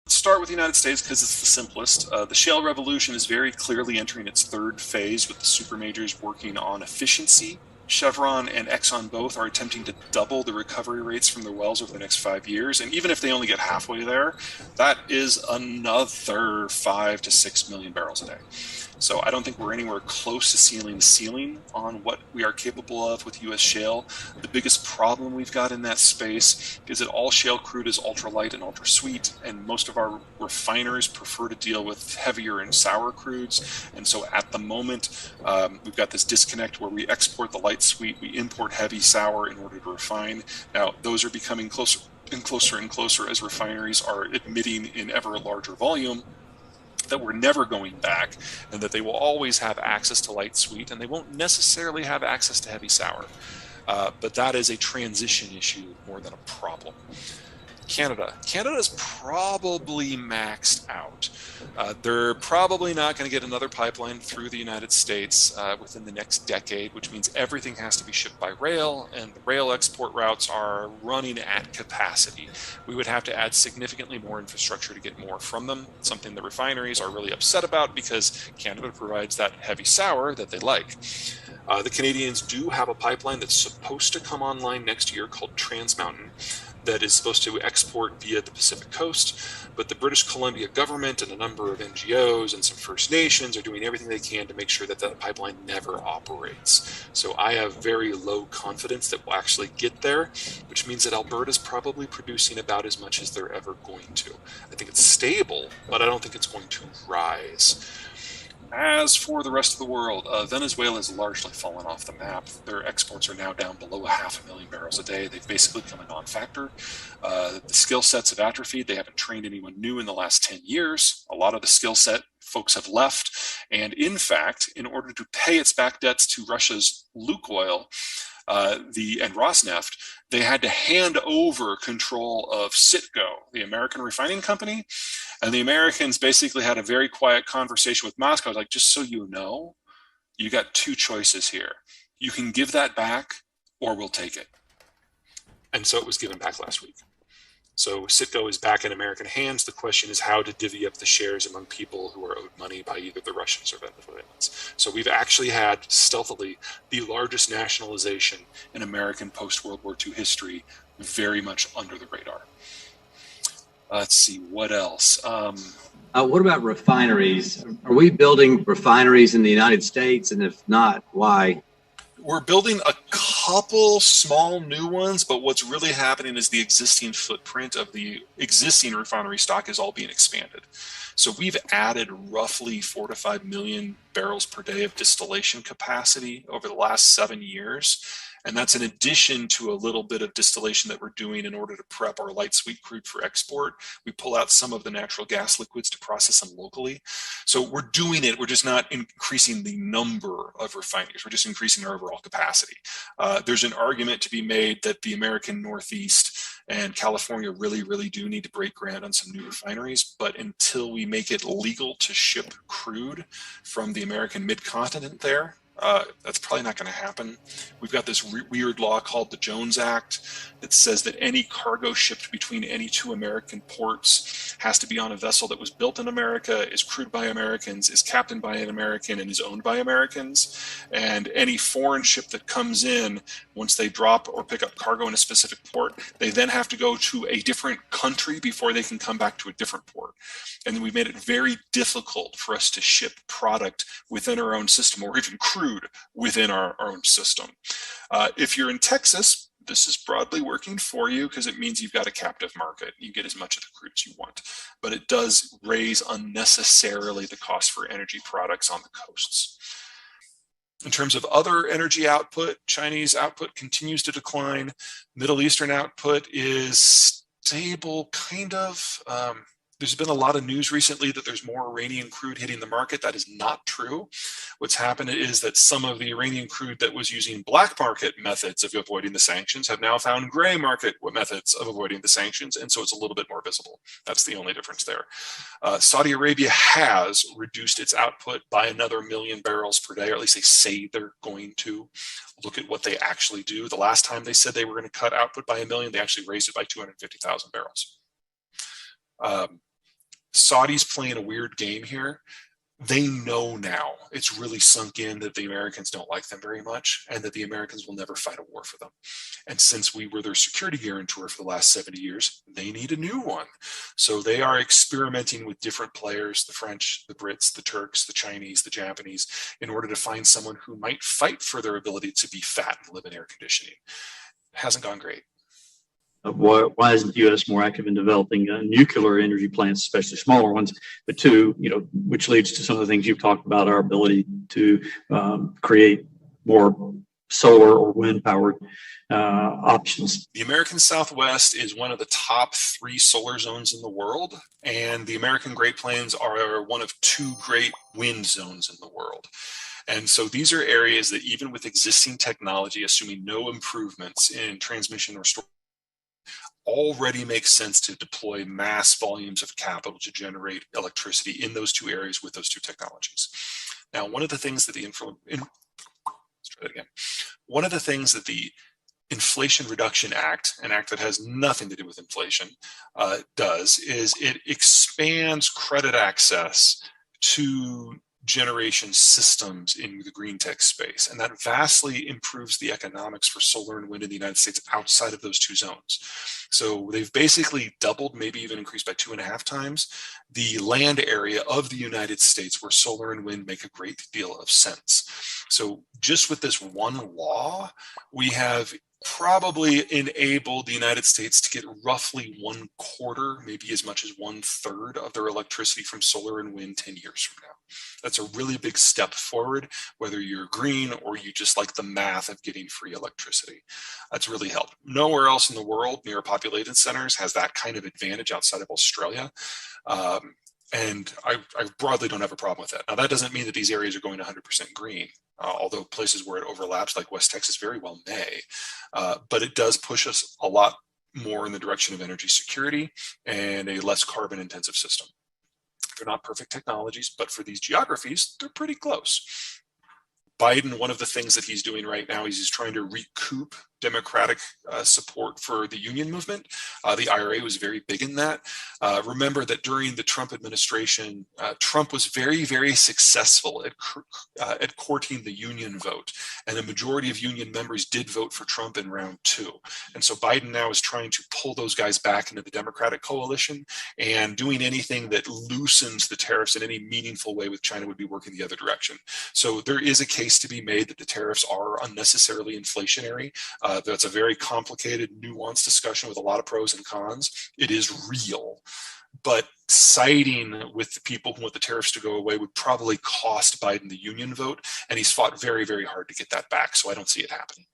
Start with the United States because it's the simplest. The shale revolution is very clearly entering its third phase with the super majors working on efficiency. Chevron and Exxon both are attempting to double the recovery rates from their wells over the next 5 years. And even if they only get halfway there, that is another 5 to 6 million barrels a day. So I don't think we're anywhere close to sealing the ceiling on what we are capable of with U.S. shale. The biggest problem we've got in that space is that all shale crude is ultralight and ultra sweet, and most of our refiners prefer to deal with heavier and sour crudes. And so at the moment, we've got this disconnect where we export the light sweet, we import heavy sour in order to refine. Now, those are becoming closer and closer and closer as refineries are admitting in ever larger volume that we're never going back, and that they will always have access to light sweet, and they won't necessarily have access to heavy sour. But that is a transition issue more than a problem. Canada is probably maxed out. They're probably not going to get another pipeline through the United States within the next decade, which means everything has to be shipped by rail, and the rail export routes are running at capacity. We would have to add significantly more infrastructure to get more from them, something the refineries are really upset about because Canada provides that heavy sour that they like. The Canadians do have a pipeline that's supposed to come online next year called Trans Mountain, that is supposed to export via the Pacific coast, but the British Columbia government and a number of NGOs and some First Nations are doing everything they can to make sure that that pipeline never operates. So I have very low confidence that we'll actually get there, which means that Alberta's probably producing about as much as they're ever going to. I think it's stable, but I don't think it's going to rise. As for the rest of the world, Venezuela has largely fallen off the map. Their exports are now down below 500,000 barrels a day. They've basically become a non-factor. The skill sets have atrophied. They haven't trained anyone new in the last 10 years. A lot of the skill set folks have left. And in fact, in order to pay its back debts to Russia's Lukoil, and Rosneft, they had to hand over control of Citgo, the American refining company. And the Americans basically had a very quiet conversation with Moscow, like, just so you know, you got two choices here. You can give that back, or we'll take it. And so it was given back last week. So Citgo is back in American hands. The question is how to divvy up the shares among people who are owed money by either the Russians or Venezuelans. So we've actually had, stealthily, the largest nationalization in American post-World War II history, very much under the radar. Let's see, what else? What about refineries? Are we building refineries in the United States? And if not, why? We're building a couple small new ones, but what's really happening is the existing footprint of the existing refinery stock is all being expanded. So we've added roughly 4 to 5 million barrels per day of distillation capacity over the last 7 years. And that's in addition to a little bit of distillation that we're doing in order to prep our light sweet crude for export. We pull out some of the natural gas liquids to process them locally. So we're doing it. We're just not increasing the number of refineries. We're just increasing our overall capacity. There's an argument to be made that the American Northeast and California really do need to break ground on some new refineries. But until we make it legal to ship crude from the American mid-continent there, that's probably not going to happen. We've got this weird law called the Jones Act that says that any cargo shipped between any two American ports has to be on a vessel that was built in America, is crewed by Americans, is captained by an American, and is owned by Americans. And any foreign ship that comes in, once they drop or pick up cargo in a specific port, they then have to go to a different country before they can come back to a different port. And then we've made it very difficult for us to ship product within our own system, or even crude within our own system. If you're in Texas, this is broadly working for you because it means you've got a captive market. You get as much of the crude as you want, but it does raise unnecessarily the cost for energy products on the coasts. In terms of other energy output, Chinese output continues to decline. Middle Eastern output is stable, kind of. There's been a lot of news recently that there's more Iranian crude hitting the market. That is not true. What's happened is that some of the Iranian crude that was using black market methods of avoiding the sanctions have now found gray market methods of avoiding the sanctions, and so it's a little bit more visible. That's the only difference there. Saudi Arabia has reduced its output by another 1 million barrels per day, or at least they say they're going to. Look at what they actually do. The last time they said they were going to cut output by 1 million, they actually raised it by 250,000 barrels. Saudis playing a weird game here. They know now, it's really sunk in that the Americans don't like them very much and that the Americans will never fight a war for them. And since we were their security guarantor for the last 70 years, they need a new one. So they are experimenting with different players, the French, the Brits, the Turks, the Chinese, the Japanese, in order to find someone who might fight for their ability to be fat and live in air conditioning. It hasn't gone great. Why isn't the U.S. more active in developing nuclear energy plants, especially smaller ones? But two, which leads to some of the things you've talked about, our ability to create more solar or wind powered options. The American Southwest is one of the top 3 solar zones in the world, and the American Great Plains are one of 2 great wind zones in the world. And so these are areas that even with existing technology, assuming no improvements in transmission or storage, already makes sense to deploy mass volumes of capital to generate electricity in those 2 areas with those 2 technologies. Now, one of the things that the Inflation Reduction Act, an act that has nothing to do with inflation, does is it expands credit access to generation systems in the green tech space. And that vastly improves the economics for solar and wind in the United States outside of those 2 zones. So they've basically doubled, maybe even increased by 2.5 times, the land area of the United States where solar and wind make a great deal of sense. So just with this one law, we have probably enabled the United States to get roughly 1/4, maybe as much as 1/3 of their electricity from solar and wind 10 years from now. That's a really big step forward, whether you're green or you just like the math of getting free electricity. That's really helped. Nowhere else in the world near populated centers has that kind of advantage outside of Australia. And I broadly don't have a problem with that. Now, that doesn't mean that these areas are going 100% green, although places where it overlaps, like West Texas, very well may. But it does push us a lot more in the direction of energy security and a less carbon intensive system. They're not perfect technologies, but for these geographies, they're pretty close. Biden, one of the things that he's doing right now is he's trying to recoup Democratic support for the union movement. The IRA was very big in that. Remember that during the Trump administration, Trump was very, very successful at courting the union vote. And a majority of union members did vote for Trump in round 2. And so Biden now is trying to pull those guys back into the Democratic coalition, and doing anything that loosens the tariffs in any meaningful way with China would be working the other direction. So there is a case to be made that the tariffs are unnecessarily inflationary. That's a very complicated, nuanced discussion with a lot of pros and cons. It is real, but siding with the people who want the tariffs to go away would probably cost Biden the union vote, and he's fought very, very hard to get that back, so I don't see it happening.